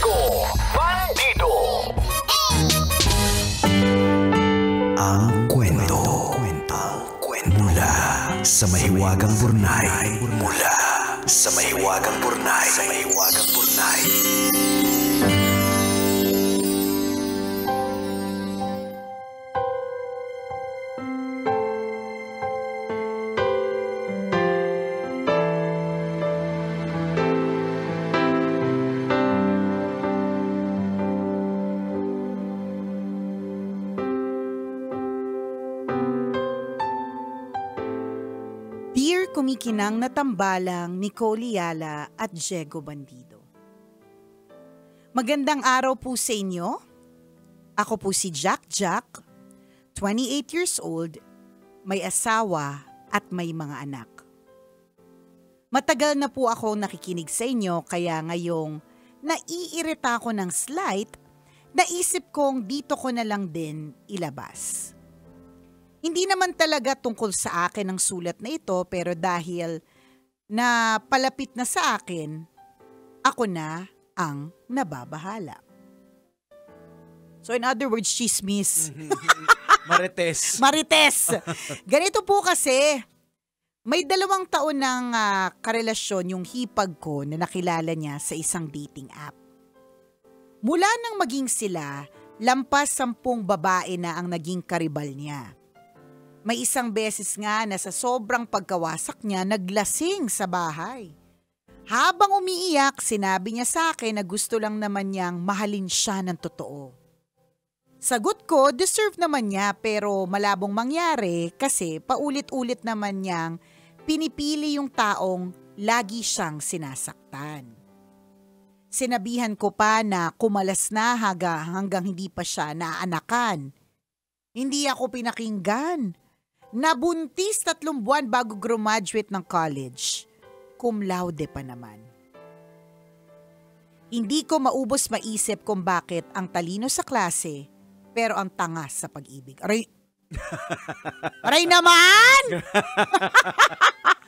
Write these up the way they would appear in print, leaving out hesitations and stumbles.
Bandido. Ang kwento. Mula sa mahiwagang burnay. Dear kumikinang na tambalang Nicole Yala at Diego Bandido. Magandang araw po sa inyo. Ako po si Jack, 28 years old, may asawa at may mga anak. Matagal na po ako nakikinig sa inyo kaya ngayong naiirita ako ng slight, naisip kong dito ko na lang din ilabas. Hindi naman talaga tungkol sa akin ang sulat na ito pero dahil na palapit na sa akin, ako na ang nababahala. So in other words, chismis. Marites. Ganito po kasi, may 2 taon ng karelasyon yung hipag ko na nakilala niya sa isang dating app. Mula nang maging sila, lampas 10 babae na ang naging karibal niya. May isang beses nga na sa sobrang pagkawasak niya, naglasing sa bahay. Habang umiiyak, sinabi niya sa akin na gusto lang naman niyang mahalin siya ng totoo. Sagot ko, deserve naman niya pero malabong mangyari kasi paulit-ulit naman niyang pinipili yung taong lagi siyang sinasaktan. Sinabihan ko pa na kumalas na hanggang hindi pa siya naanakan. Hindi ako pinakinggan. Nabuntis 3 buwan bago graduate ng college. Cum laude pa naman. Hindi ko maubos maisip kung bakit ang talino sa klase pero ang tanga sa pag-ibig. Aray naman!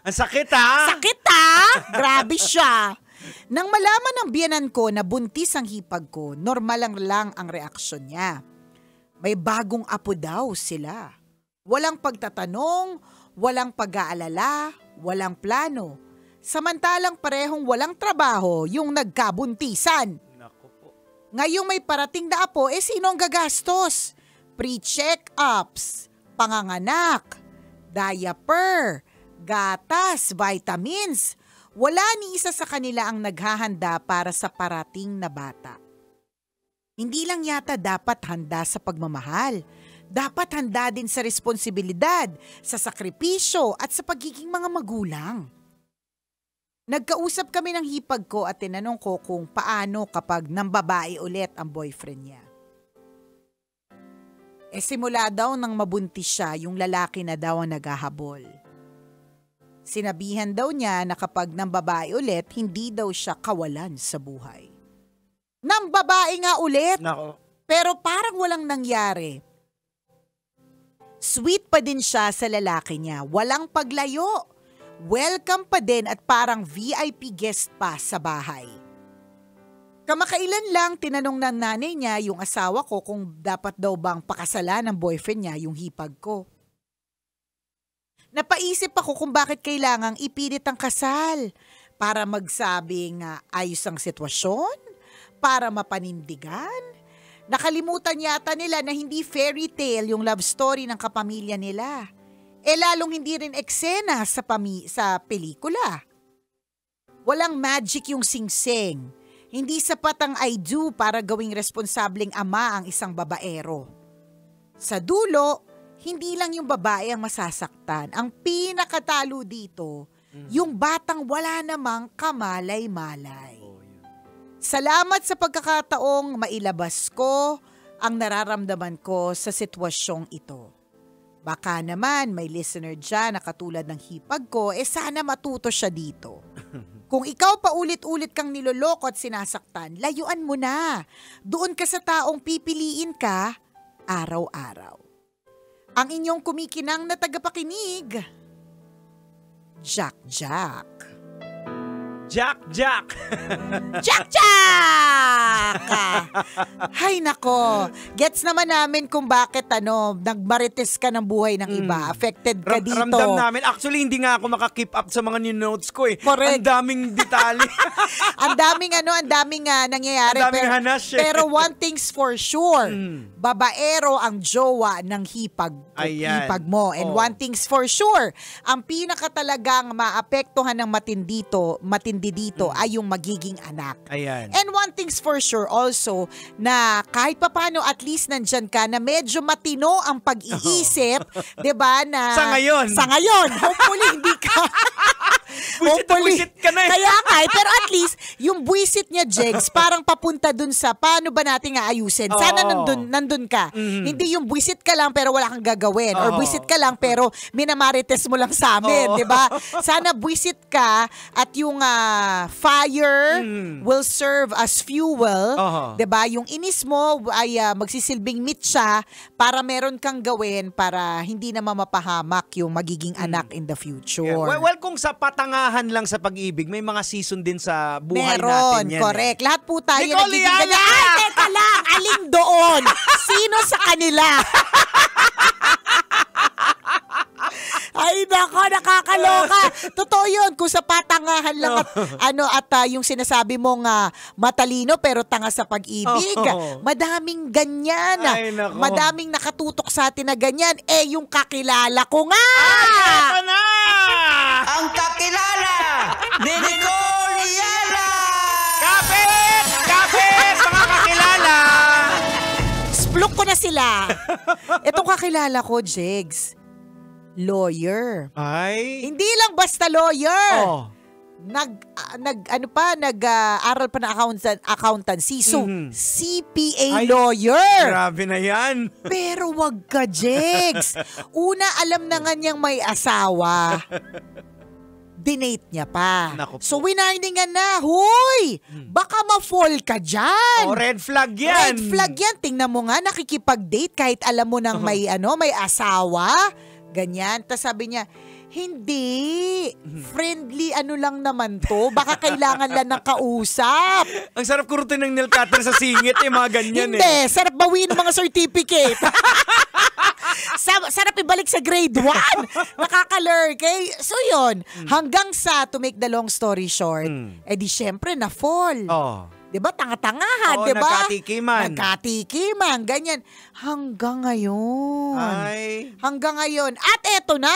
Ang sakit ha? Sakit ha? Grabe siya. Nang malaman ng biyenan ko na buntis ang hipag ko, normal lang ang reaksyon niya. May bagong apo daw sila. Walang pagtatanong, walang pag-aalala, walang plano. Samantalang parehong walang trabaho yung nagkabuntisan. Naku po. Ngayong may parating na apo, sino ang gagastos? Pre-check-ups, panganganak, diaper, gatas, vitamins. Wala ni isa sa kanila ang naghahanda para sa parating na bata. Hindi lang yata dapat handa sa pagmamahal. Dapat handa din sa responsibilidad, sa sakripisyo at sa pagiging mga magulang. Nagkausap kami ng hipag ko at tinanong ko kung paano kapag nambabae ulit ang boyfriend niya. Simula daw nang mabuntis siya, yung lalaki na daw ang naghahabol. Sinabihan daw niya na kapag nambabae ulit, hindi daw siya kawalan sa buhay. Nambabae nga ulit, Nako. pero parang walang nangyari. Sweet pa din siya sa lalaki niya, walang paglayo. Welcome pa din at parang VIP guest pa sa bahay. Kamakailan lang tinanong ng nanay niya yung asawa ko kung dapat daw bang pakasalan ng boyfriend niya yung hipag ko. Napaisip ako kung bakit kailangang ipilit ang kasal. Para magsabing ayos ang sitwasyon? Para mapanindigan? Nakalimutan yata nila na hindi fairy tale yung love story ng kapamilya nila. Lalong hindi rin eksena sa pelikula. Walang magic yung singsing. Hindi sapat ang I do para gawing responsableng ama ang isang babaero. Sa dulo, hindi lang yung babae ang masasaktan. Ang pinakatalo dito, yung batang wala namang kamalay-malay. Salamat sa pagkakataong mailabas ko ang nararamdaman ko sa sitwasyong ito. Baka naman may listener dyan na katulad ng hipag ko, sana matuto siya dito. Kung ikaw pa ulit-ulit kang niloloko at sinasaktan, layuan mo na. Doon ka sa taong pipiliin ka araw-araw. Ang inyong kumikinang na tagapakinig, Jack. Jack! Jack! Hay nako. Gets naman namin kung bakit nagmarites ka ng buhay ng iba. Affected ka dito. Ramdam namin. Actually, hindi nga ako makakip up sa mga new notes ko eh. Correct. Ang daming detalye. ang daming nangyayari. Ang daming hanas eh. Pero one thing's for sure, babaero ang jowa ng hipag mo. And one thing's for sure, ang pinaka talagang maapektuhan ng matindi dito ay yung magiging anak. Ayan. And one thing's for sure also, na kahit papano at least nandyan ka na medyo matino ang pag-iisip, 'di ba? Na Sa ngayon. Hopefully hindi ka. Buisit ka na eh. Kaya nga, pero at least yung buisit niya, Jegs, parang papunta dun sa paano ba natin aayusin. Sana nandun ka. Hindi yung buisit ka lang pero wala kang gagawin. Or buisit ka lang pero minamarites mo lang sa amin, 'di ba? Sana buisit ka at yung fire will serve as fuel, 'di ba? Yung inis mo ay magsisilbing mitsa para meron kang gawin para hindi na mapahamak yung magiging anak in the future. Yeah. Well, kung sa patangahan lang sa pag-ibig, may mga season din sa buhay meron, natin yan. Correct. Lahat po tayo Nicole nagiging Liala! ganyan. Ay, teka lang. Aling doon? Sino sa kanila? Ay, nako, nakakaloka. Totoo yun. Kung sa patangahan lang at yung sinasabi mong matalino pero tanga sa pag-ibig, madaming ganyan. Ay, nako. Madaming nakatutok sa atin na ganyan. Yung kakilala ko nga. Ito na! Ang kakilala ni Nicole Liala! Kapit! Kapit! Mga kakilala! Spluk ko na sila. Itong kakilala ko, Jegs, lawyer. Ay? Hindi lang basta lawyer. Oh. Nag-aral pa na accountancy. So, CPA Ay, lawyer. Grabe na yan. Pero wag ka, Jegs. Una, alam na nga niyang may asawa. Dinate niya pa. Naku po. So, winarningan na. Hoy! Baka ma-fall ka dyan. Oh, red flag yan. Red flag yan. Tingnan mo nga, nakikipag-date kahit alam mo nang may asawa. Ganyan. Tapos sabi niya, hindi. Friendly lang naman to. Baka kailangan lang ng kausap. Ang sarap kurutin ng nail cutter sa singit mga ganyan Hindi. Sarap bawiin ng mga certificate. Sarap ibalik sa grade 1. Nakaka-lurkay. So yun, hanggang sa, to make the long story short, di syempre na-fall. Oh. Diba? Tanga-tangahan, Oo, diba? nagkatikiman. Ganyan. Hanggang ngayon. Ay. Hanggang ngayon. At eto na.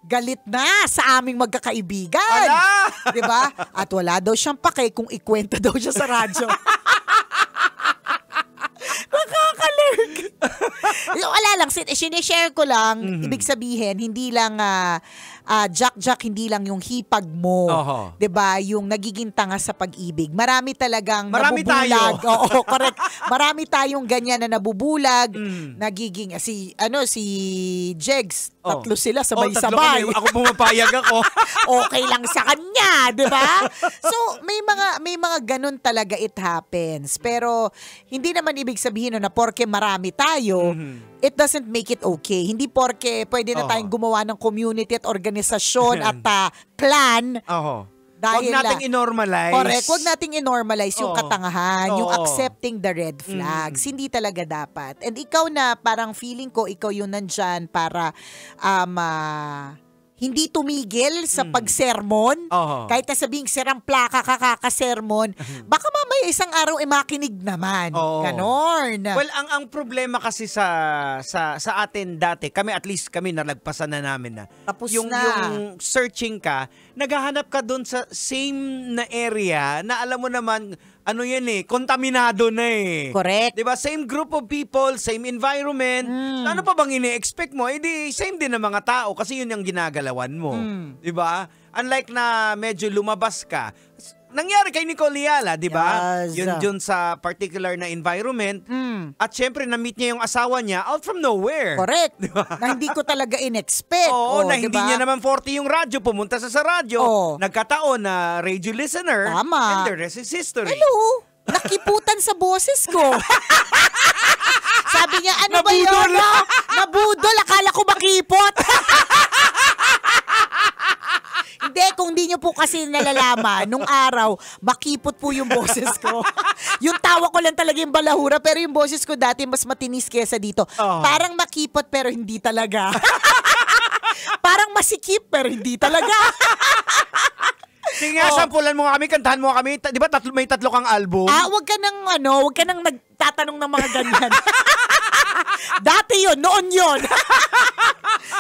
Galit na sa aming magkakaibigan. Ala! Diba? At wala daw siyang pake kung ikwento daw siya sa radyo. Nakakalurk. Wala lang, sinishare ko lang, ibig sabihin, hindi lang Jack, hindi lang yung hipag mo. Diba? Yung nagiging tanga sa pag-ibig. Marami talagang nabubulag. Tayo. Oo, correct. Marami tayong ganyan na nabubulag. Nagiging, si Jegs, tatlo sila sabay-sabay. Ako pumapayag ako. Okay lang sa kanya, di ba? So, may mga ganun talaga, it happens. Pero, hindi naman ibig sabihin na porke marami tayo, it doesn't make it okay. Hindi porke pwede na tayong gumawa ng community at organisasyon at clan. Huwag nating i-normalize. Correct. Huwag nating i-normalize yung katangahan, yung Oo. accepting the red flags. Hindi talaga dapat. And ikaw na parang feeling ko, ikaw yung nandyan para hindi tumigil sa pagsermon. Kahit na sabing serang plaka kakasermon, baka mamaya isang araw makinig naman. Ganon. Well, ang problema kasi sa atin dati, at least kami nalagpasan na namin na. Tapos yung searching ka, naghahanap ka doon sa same na area na alam mo naman, kontaminado na eh. Correct. Diba? Same group of people, same environment. Ano pa bang ini-expect mo? Same din ng mga tao kasi yun yung ginagalawan mo. Diba? Unlike na medyo lumabas ka. Nangyari kay Nicole Liala, diba? Yes. Yun dun sa particular na environment. At syempre, na-meet niya yung asawa niya out from nowhere. Correct. Diba? Na hindi ko talaga in-expect. Oo, na hindi diba? niya naman 40 yung radyo. Pumunta sa radyo. Nagkataon na radio listener. Tama. And the rest is history. Hello? Nakiputan sa boses ko. Sabi niya, ano ba yun? Nabudol. Nabudol. Akala ko makipot. Hindi, kung di nyo nyo po kasi nalalaman, nung araw, makipot po yung boses ko. Yung tawa ko lang talaga yung balahura, pero yung boses ko dati mas matinis kesa dito. Parang makipot pero hindi talaga. Parang masikip pero hindi talaga. Sige nga, sampulan mo kami, kantahan mo kami. Di ba may tatlo kang album? Wag ka nang nagtatanong ng mga ganyan. Dati yun, noon yun.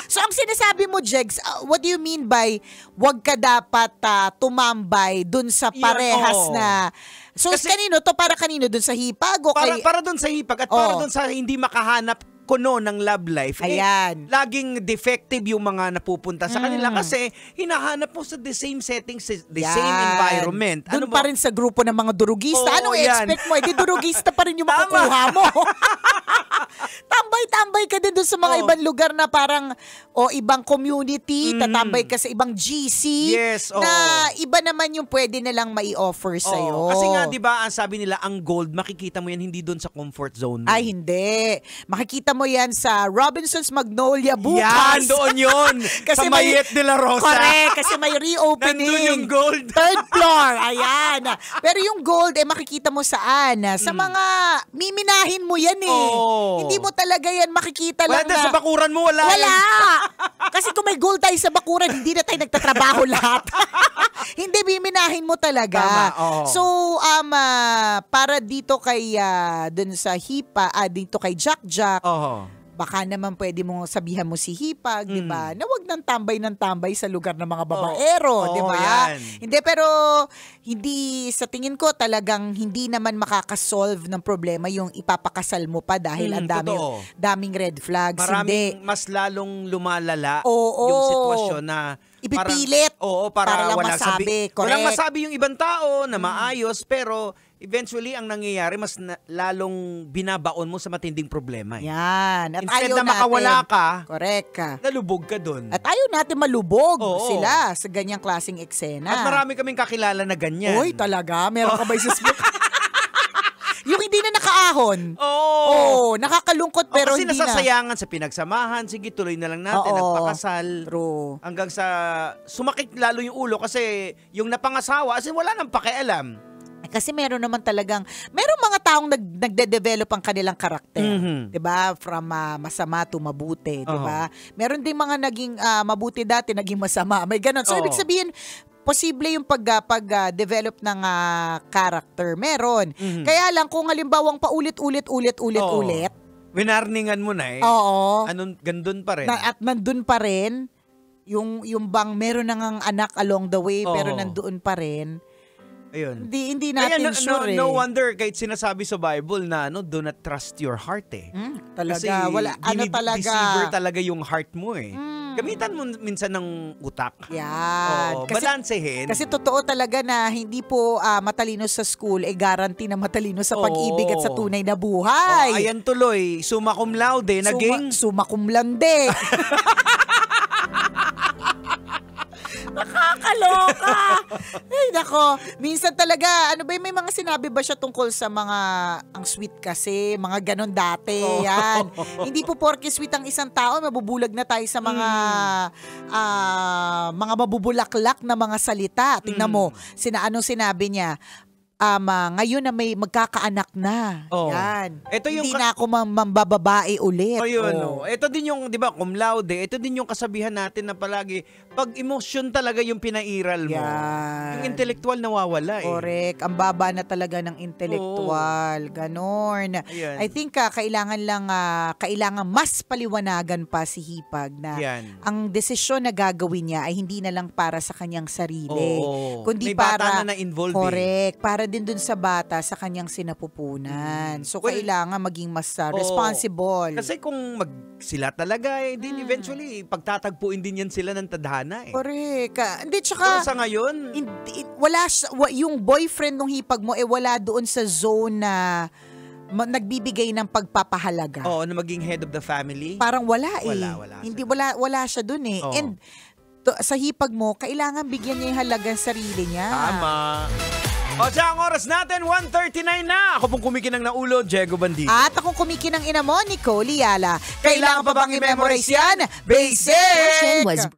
So, ang sinasabi mo, Jegs, what do you mean by wag ka dapat tumambay dun sa parehas na... So, kasi, kanino to? Para kanino? Dun sa hipag? O para dun sa hipag at para dun sa hindi makahanap kuno ng love life. Ayan. Laging defective yung mga napupunta sa kanila kasi hinahanap mo sa the same settings, the same environment. Doon pa rin sa grupo ng mga durugista. Anong expect mo? Di durugista pa rin yung makukuha mo. Tambay-tambay ka din doon sa mga ibang lugar na parang ibang community, tatambay ka sa ibang GC na iba naman yung pwede nilang mai-offer sa'yo. Kasi nga, di ba, ang sabi nila, ang gold, makikita mo yan hindi doon sa comfort zone mo. Ay, hindi. Makikita mo yan sa Robinson's Magnolia bukas. Yan, doon yun. Sa Mayet de la Rosa. Correct, kasi may reopening. Nandun yung gold. Third floor, ayan. Pero yung gold, makikita mo saan? Sa mga, miminahin mo yan Hindi mo talaga yan makikita lang na. Sa bakuran mo, wala. Kasi kung may gold tayo sa bakuran, hindi na tayo nagtatrabaho lahat. Hindi, miminahin mo talaga. Tama, So, para dito kay, dun sa Hipa, dito kay Jack, baka naman pwede mong sabihan mo si Hipag, di ba? Na wag nang tambay sa lugar ng mga babaero, di ba? Hindi, pero hindi, sa tingin ko talagang hindi naman makakasolve ng problema yung ipapakasal mo pa dahil ang daming red flags. Mas lalong lumalala yung sitwasyon na ipipilit para lang wala masabi. Walang masabi yung ibang tao na maayos, pero eventually, ang nangyayari, mas lalong binabaon mo sa matinding problema. Yan. At instead na makawala ka, correct, nalubog ka dun. At ayaw natin malubog sila sa ganyang klaseng eksena. At marami kaming kakilala na ganyan. Uy, talaga? Meron ka ba sa Facebook? Yung hindi na nakaahon. Nakakalungkot pero hindi na. Kasi nasasayangan sa pinagsamahan. Sige, tuloy na lang natin. Nagpakasal. True. Hanggang sa sumakit lalo yung ulo kasi yung napangasawa, kasi wala nang pakialam. Kasi meron naman talagang, meron mga taong nagde-develop ang kanilang karakter. 'Di ba? From masama to mabuti, 'di ba? Meron ding mga naging mabuti dati, naging masama. May ganun. So ibig sabihin, posible yung pag-develop ng character. Meron. Kaya lang kung halimbawang paulit-ulit, winarningan mo na gandun pa rin. At nandun pa rin, yung bang meron nang anak along the way, pero nandoon pa rin. Ayun. Hindi natin sure. No wonder kahit sinasabi sa Bible na do not trust your heart talaga. Kasi deceiver talaga yung heart mo Gamitan mo minsan ng utak. Yan. Balansehin. Kasi totoo talaga na hindi po matalino sa school guarantee na matalino sa pag-ibig at sa tunay na buhay. Ayan tuloy, summa cum laude, naging summa cum laude. Nakakaloka. Ay, nako. Minsan talaga, may mga sinabi ba siya tungkol sa mga, ang sweet kasi, mga ganon dati, yan. Hindi po porke sweet ang isang tao, mabubulag na tayo sa mga, mga mabubulaklak na mga salita. Tingnan mo, anong sinabi niya? Ngayon na may magkakaanak na. Yan. Hindi na ako mambababae ulit. Ito din yung, di ba, cum laude, ito din yung kasabihan natin na palagi, pag emosyon talaga yung pinairal mo, yung intellectual nawawala Correct. Ang baba na talaga ng intellectual. Ganon. I think kailangan mas paliwanagan pa si Hipag na ang desisyon na gagawin niya ay hindi na lang para sa kanyang sarili. Kundi may para, bata na na-involved correct. Para din dun sa bata sa kanyang sinapupunan. So, kailangan maging mas responsible. Kasi kung sila talaga din eventually, pagtatagpuin din yan sila ng tadhana Correct. Hindi, tsaka, sa ngayon, yung boyfriend nung Hipag mo, wala doon sa zone na nagbibigay ng pagpapahalaga. na maging head of the family. Parang wala Wala siya doon And sa Hipag mo, kailangan bigyan niya yung halaga sa sarili niya. Tama. Siya ang oras natin, 1:39 na. Ako pong kumikinang na ulo, Diego Bandido. At akong kumikinang ina mo, Nicole Yala. Kailangan pa bang i-memorize yan? Basic!